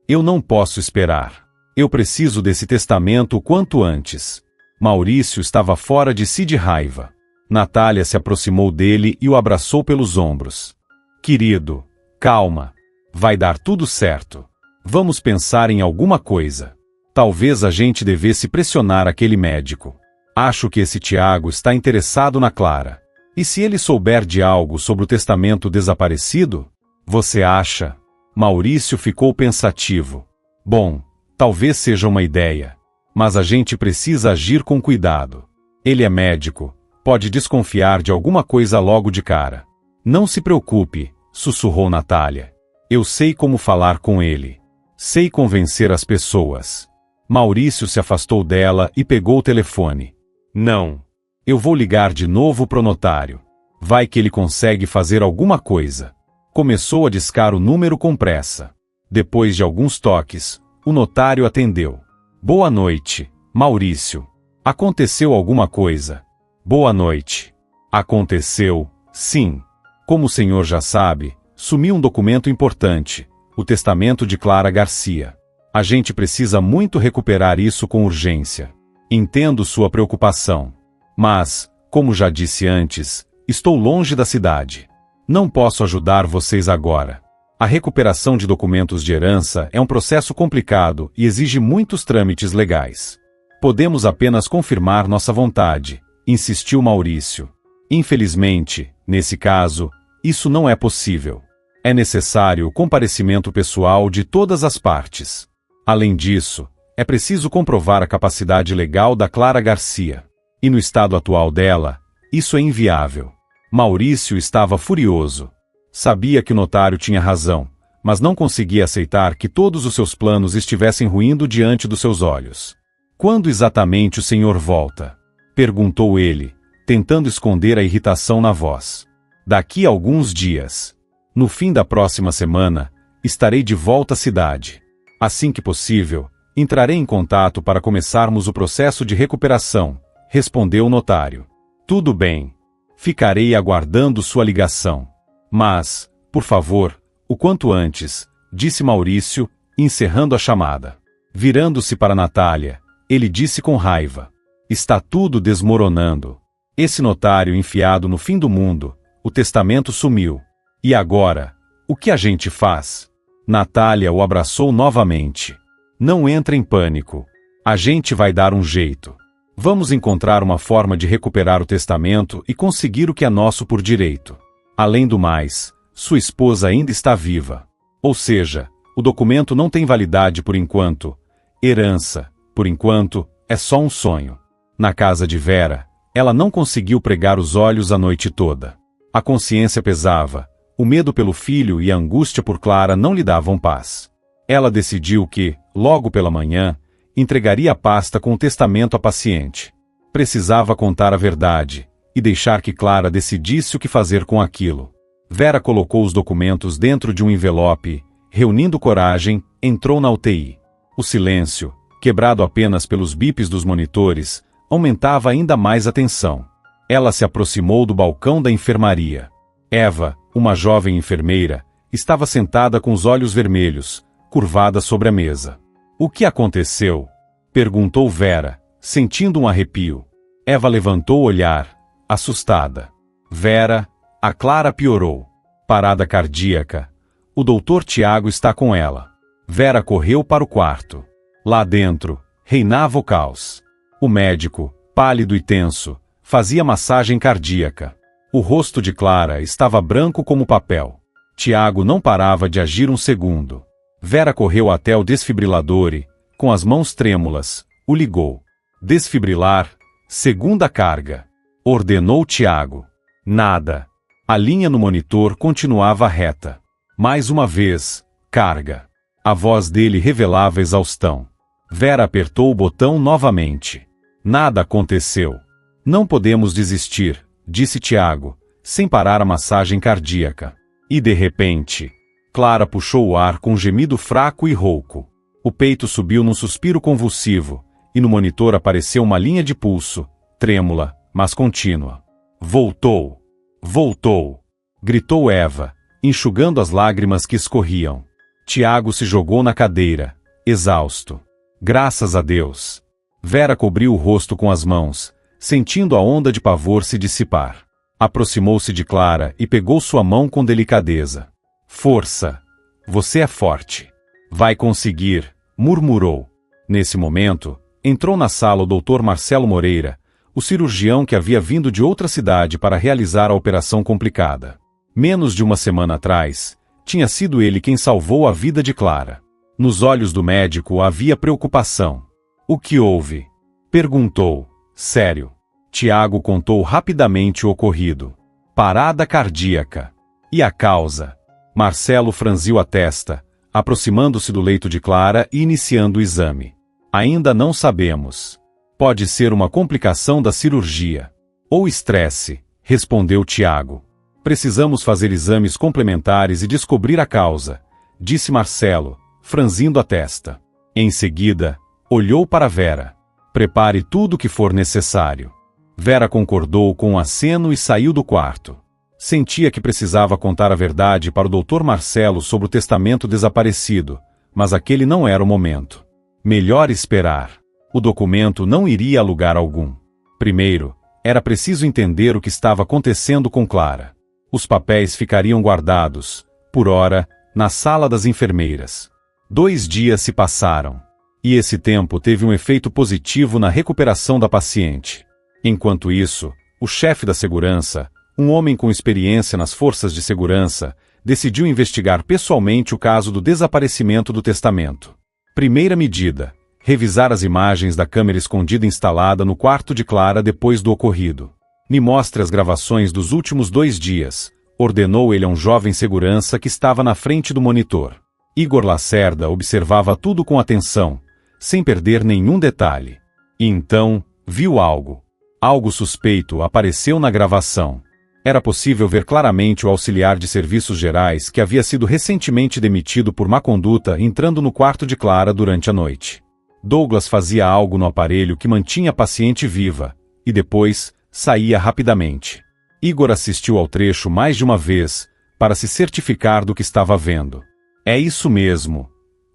Eu não posso esperar. Eu preciso desse testamento o quanto antes. Maurício estava fora de si de raiva. Natália se aproximou dele e o abraçou pelos ombros. Querido, calma. Vai dar tudo certo. Vamos pensar em alguma coisa. Talvez a gente devesse pressionar aquele médico. Acho que esse Tiago está interessado na Clara. E se ele souber de algo sobre o testamento desaparecido? Você acha? Maurício ficou pensativo. Bom, talvez seja uma ideia. Mas a gente precisa agir com cuidado. Ele é médico, pode desconfiar de alguma coisa logo de cara. Não se preocupe, sussurrou Natália. Eu sei como falar com ele. Sei convencer as pessoas. Maurício se afastou dela e pegou o telefone. Não. Eu vou ligar de novo pro notário. Vai que ele consegue fazer alguma coisa. Começou a discar o número com pressa. Depois de alguns toques, o notário atendeu. Boa noite, Maurício. Aconteceu alguma coisa? Boa noite. Aconteceu, sim. Como o senhor já sabe, sumiu um documento importante, o testamento de Clara Garcia. A gente precisa muito recuperar isso com urgência. Entendo sua preocupação. Mas, como já disse antes, estou longe da cidade. Não posso ajudar vocês agora. A recuperação de documentos de herança é um processo complicado e exige muitos trâmites legais. Podemos apenas confirmar nossa vontade, insistiu Maurício. Infelizmente, nesse caso, isso não é possível. É necessário o comparecimento pessoal de todas as partes. Além disso, é preciso comprovar a capacidade legal da Clara Garcia. E no estado atual dela, isso é inviável. Maurício estava furioso. Sabia que o notário tinha razão, mas não conseguia aceitar que todos os seus planos estivessem ruindo diante dos seus olhos. Quando exatamente o senhor volta? Perguntou ele, tentando esconder a irritação na voz. Daqui a alguns dias. No fim da próxima semana, estarei de volta à cidade. Assim que possível, entrarei em contato para começarmos o processo de recuperação, respondeu o notário. Tudo bem. Ficarei aguardando sua ligação. Mas, por favor, o quanto antes, disse Maurício, encerrando a chamada. Virando-se para Natália, ele disse com raiva. Está tudo desmoronando. Esse notário enfiado no fim do mundo, o testamento sumiu. E agora, o que a gente faz? Natália o abraçou novamente. Não entre em pânico. A gente vai dar um jeito. Vamos encontrar uma forma de recuperar o testamento e conseguir o que é nosso por direito. Além do mais, sua esposa ainda está viva. Ou seja, o documento não tem validade por enquanto. Herança, por enquanto, é só um sonho. Na casa de Vera, ela não conseguiu pregar os olhos a noite toda. A consciência pesava. O medo pelo filho e a angústia por Clara não lhe davam paz. Ela decidiu que, logo pela manhã, entregaria a pasta com o testamento à paciente. Precisava contar a verdade e deixar que Clara decidisse o que fazer com aquilo. Vera colocou os documentos dentro de um envelope, reunindo coragem, entrou na UTI. O silêncio, quebrado apenas pelos bips dos monitores, aumentava ainda mais a tensão. Ela se aproximou do balcão da enfermaria. Eva, uma jovem enfermeira, estava sentada com os olhos vermelhos, curvada sobre a mesa. O que aconteceu? Perguntou Vera, sentindo um arrepio. Eva levantou o olhar, assustada. Vera, a Clara piorou. Parada cardíaca. O doutor Tiago está com ela. Vera correu para o quarto. Lá dentro, reinava o caos. O médico, pálido e tenso, fazia massagem cardíaca. O rosto de Clara estava branco como papel. Tiago não parava de agir um segundo. Vera correu até o desfibrilador e, com as mãos trêmulas, o ligou. Desfibrilar, segunda carga. Ordenou Tiago. Nada. A linha no monitor continuava reta. Mais uma vez, carga. A voz dele revelava exaustão. Vera apertou o botão novamente. Nada aconteceu. Não podemos desistir, disse Tiago, sem parar a massagem cardíaca. E de repente, Clara puxou o ar com um gemido fraco e rouco. O peito subiu num suspiro convulsivo, e no monitor apareceu uma linha de pulso, trêmula, mas contínua. Voltou! Voltou! Gritou Eva, enxugando as lágrimas que escorriam. Tiago se jogou na cadeira, exausto. Graças a Deus! Vera cobriu o rosto com as mãos, sentindo a onda de pavor se dissipar. Aproximou-se de Clara e pegou sua mão com delicadeza. Força! Você é forte. Vai conseguir, murmurou. Nesse momento, entrou na sala o Dr. Marcelo Moreira, o cirurgião que havia vindo de outra cidade para realizar a operação complicada. Menos de uma semana atrás, tinha sido ele quem salvou a vida de Clara. Nos olhos do médico havia preocupação. O que houve? Perguntou. Sério. Tiago contou rapidamente o ocorrido. Parada cardíaca. E a causa? Marcelo franziu a testa, aproximando-se do leito de Clara e iniciando o exame. Ainda não sabemos. Pode ser uma complicação da cirurgia. Ou estresse, respondeu Tiago. Precisamos fazer exames complementares e descobrir a causa, disse Marcelo, franzindo a testa. Em seguida, olhou para Vera. Prepare tudo o que for necessário. Vera concordou com um aceno e saiu do quarto. Sentia que precisava contar a verdade para o Dr. Marcelo sobre o testamento desaparecido, mas aquele não era o momento. Melhor esperar. O documento não iria a lugar algum. Primeiro, era preciso entender o que estava acontecendo com Clara. Os papéis ficariam guardados, por hora, na sala das enfermeiras. 2 dias se passaram. E esse tempo teve um efeito positivo na recuperação da paciente. Enquanto isso, o chefe da segurança, um homem com experiência nas forças de segurança, decidiu investigar pessoalmente o caso do desaparecimento do testamento. Primeira medida: revisar as imagens da câmera escondida instalada no quarto de Clara depois do ocorrido. Me mostre as gravações dos últimos 2 dias, ordenou ele a um jovem segurança que estava na frente do monitor. Igor Lacerda observava tudo com atenção, sem perder nenhum detalhe. E então, viu algo. Algo suspeito apareceu na gravação. Era possível ver claramente o auxiliar de serviços gerais que havia sido recentemente demitido por má conduta entrando no quarto de Clara durante a noite. Douglas fazia algo no aparelho que mantinha a paciente viva, e depois saía rapidamente. Igor assistiu ao trecho mais de uma vez, para se certificar do que estava vendo. É isso mesmo,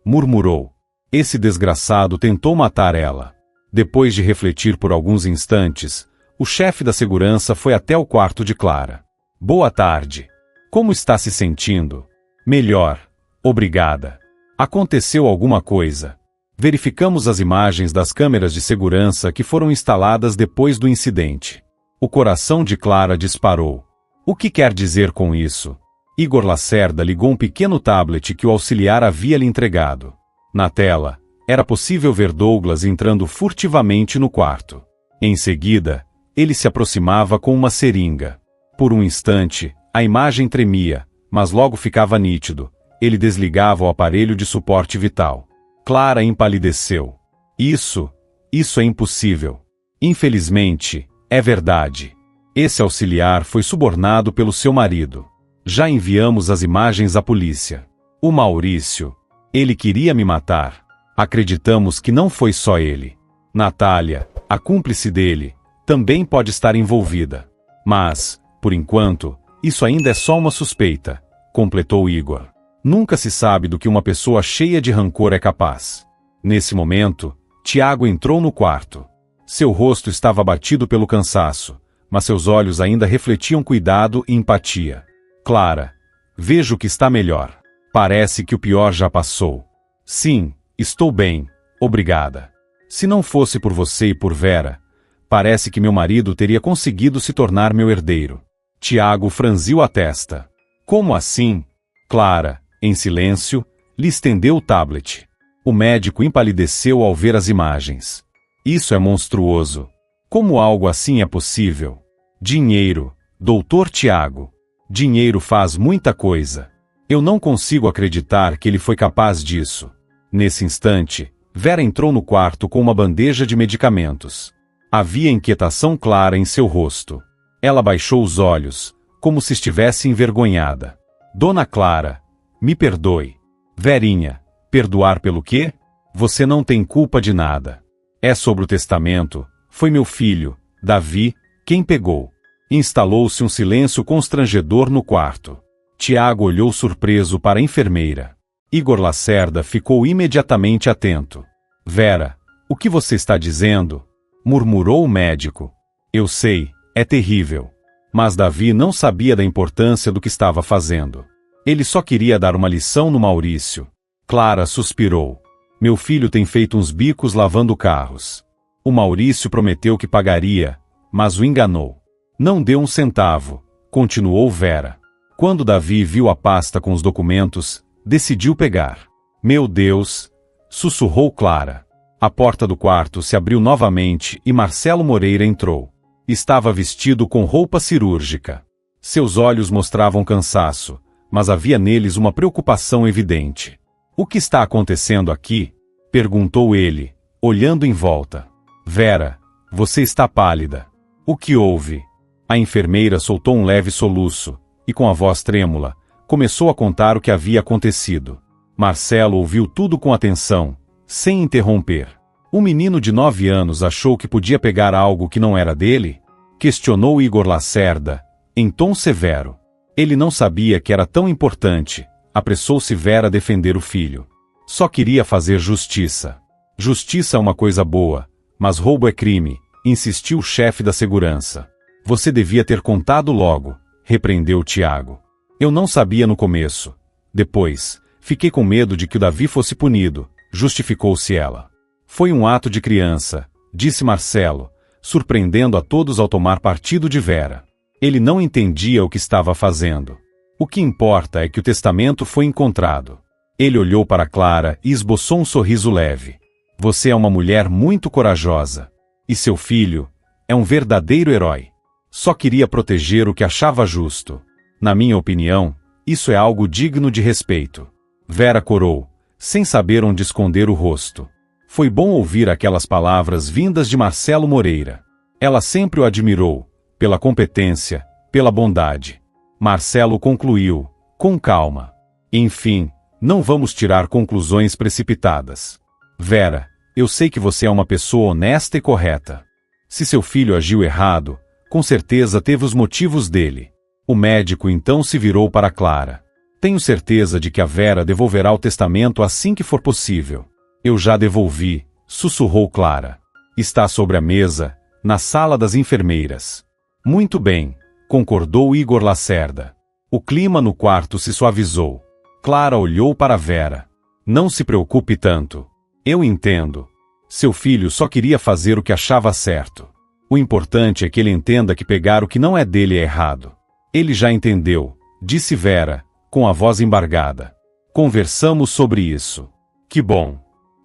murmurou. Esse desgraçado tentou matar ela. Depois de refletir por alguns instantes, o chefe da segurança foi até o quarto de Clara. Boa tarde. Como está se sentindo? Melhor. Obrigada. Aconteceu alguma coisa? Verificamos as imagens das câmeras de segurança que foram instaladas depois do incidente. O coração de Clara disparou. O que quer dizer com isso? Igor Lacerda ligou um pequeno tablet que o auxiliar havia lhe entregado. Na tela, era possível ver Douglas entrando furtivamente no quarto. Em seguida, ele se aproximava com uma seringa. Por um instante, a imagem tremia, mas logo ficava nítido. Ele desligava o aparelho de suporte vital. Clara empalideceu. Isso é impossível. Infelizmente, é verdade. Esse auxiliar foi subornado pelo seu marido. Já enviamos as imagens à polícia. O Maurício, ele queria me matar. Acreditamos que não foi só ele. Natália, a cúmplice dele, também pode estar envolvida. Mas, por enquanto, isso ainda é só uma suspeita, completou Igor. Nunca se sabe do que uma pessoa cheia de rancor é capaz. Nesse momento, Tiago entrou no quarto. Seu rosto estava abatido pelo cansaço, mas seus olhos ainda refletiam cuidado e empatia. Clara, vejo que está melhor. Parece que o pior já passou. Sim, estou bem, obrigada. Se não fosse por você e por Vera, parece que meu marido teria conseguido se tornar meu herdeiro. Tiago franziu a testa. Como assim? Clara, em silêncio, lhe estendeu o tablet. O médico empalideceu ao ver as imagens. Isso é monstruoso. Como algo assim é possível? Dinheiro, Dr. Tiago. Dinheiro faz muita coisa. Eu não consigo acreditar que ele foi capaz disso. Nesse instante, Vera entrou no quarto com uma bandeja de medicamentos. Havia inquietação clara em seu rosto. Ela baixou os olhos, como se estivesse envergonhada. Dona Clara, me perdoe. Verinha, perdoar pelo quê? Você não tem culpa de nada. É sobre o testamento. Foi meu filho, Davi, quem pegou. Instalou-se um silêncio constrangedor no quarto. Tiago olhou surpreso para a enfermeira. Igor Lacerda ficou imediatamente atento. Vera, o que você está dizendo? Murmurou o médico. Eu sei, é terrível. Mas Davi não sabia da importância do que estava fazendo. Ele só queria dar uma lição no Maurício. Clara suspirou. Meu filho tem feito uns bicos lavando carros. O Maurício prometeu que pagaria, mas o enganou. Não deu um centavo, continuou Vera. Quando Davi viu a pasta com os documentos, decidiu pegar. Meu Deus! Sussurrou Clara. A porta do quarto se abriu novamente e Marcelo Moreira entrou. Estava vestido com roupa cirúrgica. Seus olhos mostravam cansaço, mas havia neles uma preocupação evidente. O que está acontecendo aqui? Perguntou ele, olhando em volta. Vera, você está pálida. O que houve? A enfermeira soltou um leve soluço, e com a voz trêmula, começou a contar o que havia acontecido. Marcelo ouviu tudo com atenção, sem interromper. O menino de 9 anos achou que podia pegar algo que não era dele? Questionou Igor Lacerda, em tom severo. Ele não sabia que era tão importante. Apressou-se Vera a defender o filho. Só queria fazer justiça. Justiça é uma coisa boa, mas roubo é crime, insistiu o chefe da segurança. Você devia ter contado logo, repreendeu Tiago. Eu não sabia no começo. Depois, fiquei com medo de que o Davi fosse punido, justificou-se ela. Foi um ato de criança, disse Marcelo, surpreendendo a todos ao tomar partido de Vera. Ele não entendia o que estava fazendo. O que importa é que o testamento foi encontrado. Ele olhou para Clara e esboçou um sorriso leve. Você é uma mulher muito corajosa. E seu filho é um verdadeiro herói. Só queria proteger o que achava justo. Na minha opinião, isso é algo digno de respeito. Vera corou, sem saber onde esconder o rosto. Foi bom ouvir aquelas palavras vindas de Marcelo Moreira. Ela sempre o admirou, pela competência, pela bondade. Marcelo concluiu, com calma. Enfim, não vamos tirar conclusões precipitadas. Vera, eu sei que você é uma pessoa honesta e correta. Se seu filho agiu errado, com certeza teve os motivos dele. O médico então se virou para Clara. Tenho certeza de que a Vera devolverá o testamento assim que for possível. Eu já devolvi, sussurrou Clara. Está sobre a mesa, na sala das enfermeiras. Muito bem, concordou Igor Lacerda. O clima no quarto se suavizou. Clara olhou para Vera. Não se preocupe tanto. Eu entendo. Seu filho só queria fazer o que achava certo. O importante é que ele entenda que pegar o que não é dele é errado. Ele já entendeu, disse Vera, com a voz embargada. Conversamos sobre isso. Que bom.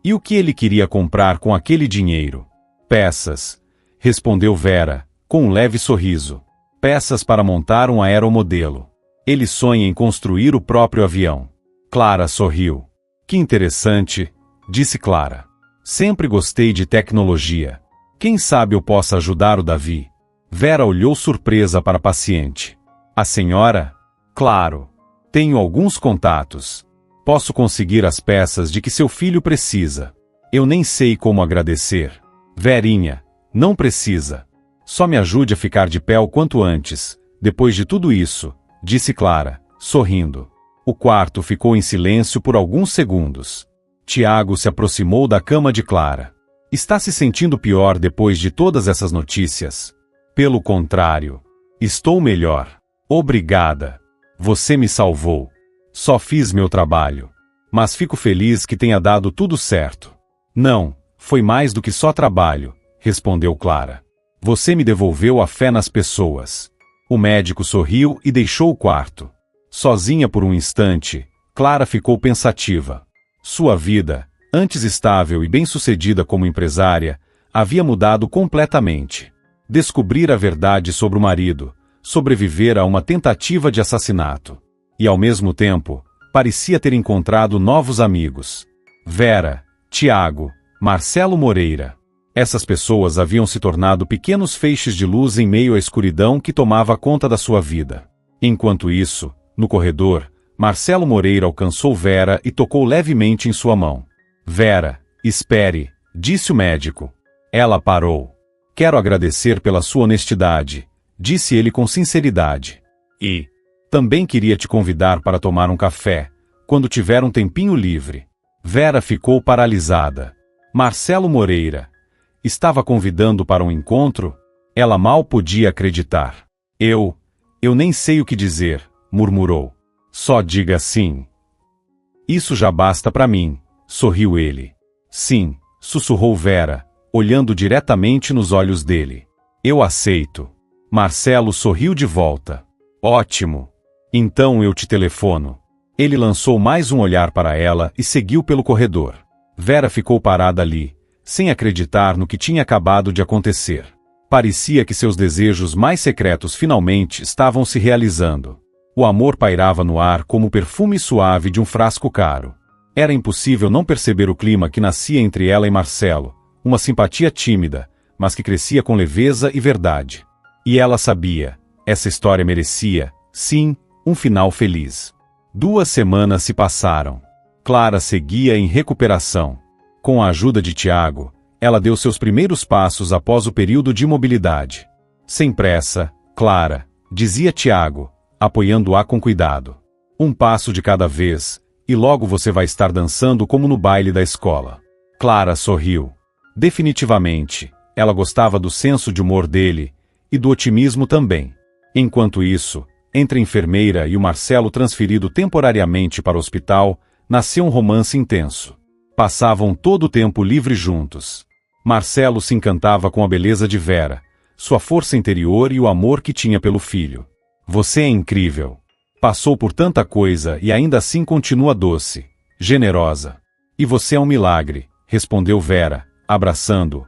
E o que ele queria comprar com aquele dinheiro? Peças, respondeu Vera, com um leve sorriso. Peças para montar um aeromodelo. Ele sonha em construir o próprio avião. Clara sorriu. Que interessante, disse Clara. Sempre gostei de tecnologia. Quem sabe eu possa ajudar o Davi? Vera olhou surpresa para a paciente. A senhora? Claro. Tenho alguns contatos. Posso conseguir as peças de que seu filho precisa. Eu nem sei como agradecer. Verinha, não precisa. Só me ajude a ficar de pé o quanto antes, depois de tudo isso, disse Clara, sorrindo. O quarto ficou em silêncio por alguns segundos. Tiago se aproximou da cama de Clara. Está se sentindo pior depois de todas essas notícias? Pelo contrário. Estou melhor. Obrigada. Você me salvou. Só fiz meu trabalho. Mas fico feliz que tenha dado tudo certo. Não, foi mais do que só trabalho, respondeu Clara. Você me devolveu a fé nas pessoas. O médico sorriu e deixou o quarto. Sozinha por um instante, Clara ficou pensativa. Sua vida, antes estável e bem-sucedida como empresária, havia mudado completamente. Descobrir a verdade sobre o marido, sobreviver a uma tentativa de assassinato. E ao mesmo tempo, parecia ter encontrado novos amigos. Vera, Tiago, Marcelo Moreira. Essas pessoas haviam se tornado pequenos feixes de luz em meio à escuridão que tomava conta da sua vida. Enquanto isso, no corredor, Marcelo Moreira alcançou Vera e tocou levemente em sua mão. Vera, espere, disse o médico. Ela parou. Quero agradecer pela sua honestidade, disse ele com sinceridade. E também queria te convidar para tomar um café, quando tiver um tempinho livre. Vera ficou paralisada. Marcelo Moreira estava convidando para um encontro? Ela mal podia acreditar. Eu nem sei o que dizer, murmurou. Só diga sim. Isso já basta para mim, sorriu ele. Sim, sussurrou Vera, olhando diretamente nos olhos dele. Eu aceito. Marcelo sorriu de volta. Ótimo. Então eu te telefono. Ele lançou mais um olhar para ela e seguiu pelo corredor. Vera ficou parada ali, sem acreditar no que tinha acabado de acontecer. Parecia que seus desejos mais secretos finalmente estavam se realizando. O amor pairava no ar como o perfume suave de um frasco caro. Era impossível não perceber o clima que nascia entre ela e Marcelo, uma simpatia tímida, mas que crescia com leveza e verdade. E ela sabia, essa história merecia, sim, um final feliz. 2 semanas se passaram. Clara seguia em recuperação. Com a ajuda de Tiago, ela deu seus primeiros passos após o período de imobilidade. Sem pressa, Clara, dizia Tiago, apoiando-a com cuidado. Um passo de cada vez, e logo você vai estar dançando como no baile da escola. Clara sorriu. Definitivamente, ela gostava do senso de humor dele, e do otimismo também. Enquanto isso, entre a enfermeira e o Marcelo transferido temporariamente para o hospital, nasceu um romance intenso. Passavam todo o tempo livre juntos. Marcelo se encantava com a beleza de Vera, sua força interior e o amor que tinha pelo filho. Você é incrível. Passou por tanta coisa e ainda assim continua doce, generosa. E você é um milagre, respondeu Vera, abraçando-o.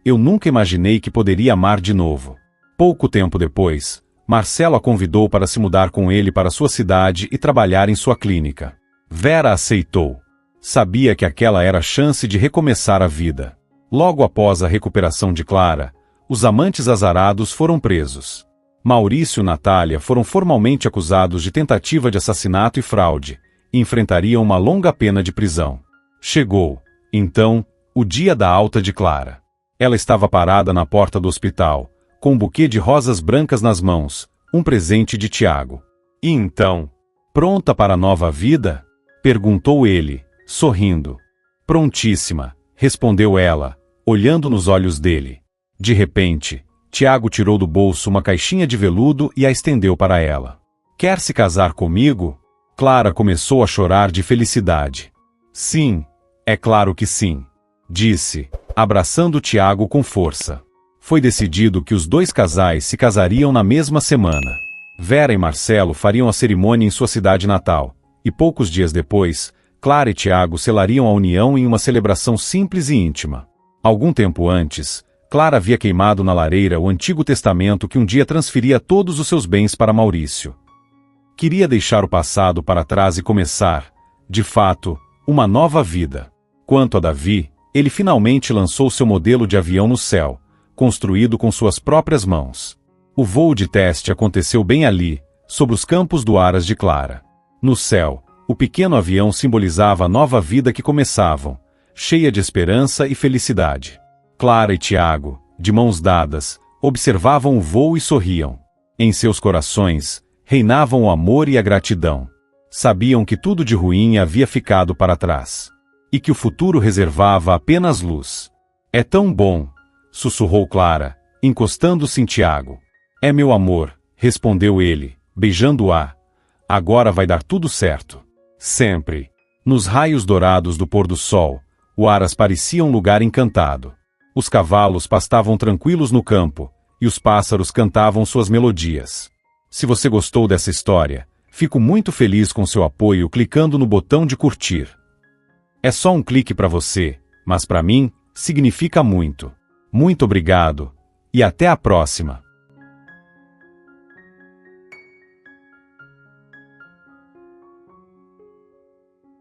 Eu nunca imaginei que poderia amar de novo. Pouco tempo depois, Marcelo a convidou para se mudar com ele para sua cidade e trabalhar em sua clínica. Vera aceitou. Sabia que aquela era a chance de recomeçar a vida. Logo após a recuperação de Clara, os amantes azarados foram presos. Maurício e Natália foram formalmente acusados de tentativa de assassinato e fraude, e enfrentariam uma longa pena de prisão. Chegou, então, o dia da alta de Clara. Ela estava parada na porta do hospital, com um buquê de rosas brancas nas mãos, um presente de Tiago. E então, pronta para a nova vida? Perguntou ele, sorrindo. Prontíssima, respondeu ela, olhando nos olhos dele. De repente, Tiago tirou do bolso uma caixinha de veludo e a estendeu para ela. Quer se casar comigo? Clara começou a chorar de felicidade. Sim, é claro que sim, disse, abraçando Tiago com força. Foi decidido que os 2 casais se casariam na mesma semana. Vera e Marcelo fariam a cerimônia em sua cidade natal, e poucos dias depois, Clara e Tiago selariam a união em uma celebração simples e íntima. Algum tempo antes, Clara havia queimado na lareira o Antigo Testamento que um dia transferia todos os seus bens para Maurício. Queria deixar o passado para trás e começar, de fato, uma nova vida. Quanto a Davi, Ele finalmente lançou seu modelo de avião no céu, construído com suas próprias mãos. O voo de teste aconteceu bem ali, sobre os campos do Aras de Clara. No céu, o pequeno avião simbolizava a nova vida que começavam, cheia de esperança e felicidade. Clara e Tiago, de mãos dadas, observavam o voo e sorriam. Em seus corações, reinavam o amor e a gratidão. Sabiam que tudo de ruim havia ficado para trás. E que o futuro reservava apenas luz. É tão bom, sussurrou Clara, encostando-se em Tiago. É meu amor, respondeu ele, beijando-a. Agora vai dar tudo certo. Sempre. Nos raios dourados do pôr do sol, o Aras parecia um lugar encantado. Os cavalos pastavam tranquilos no campo, e os pássaros cantavam suas melodias. Se você gostou dessa história, fico muito feliz com seu apoio clicando no botão de curtir. É só um clique para você, mas para mim, significa muito. Muito obrigado, e até a próxima!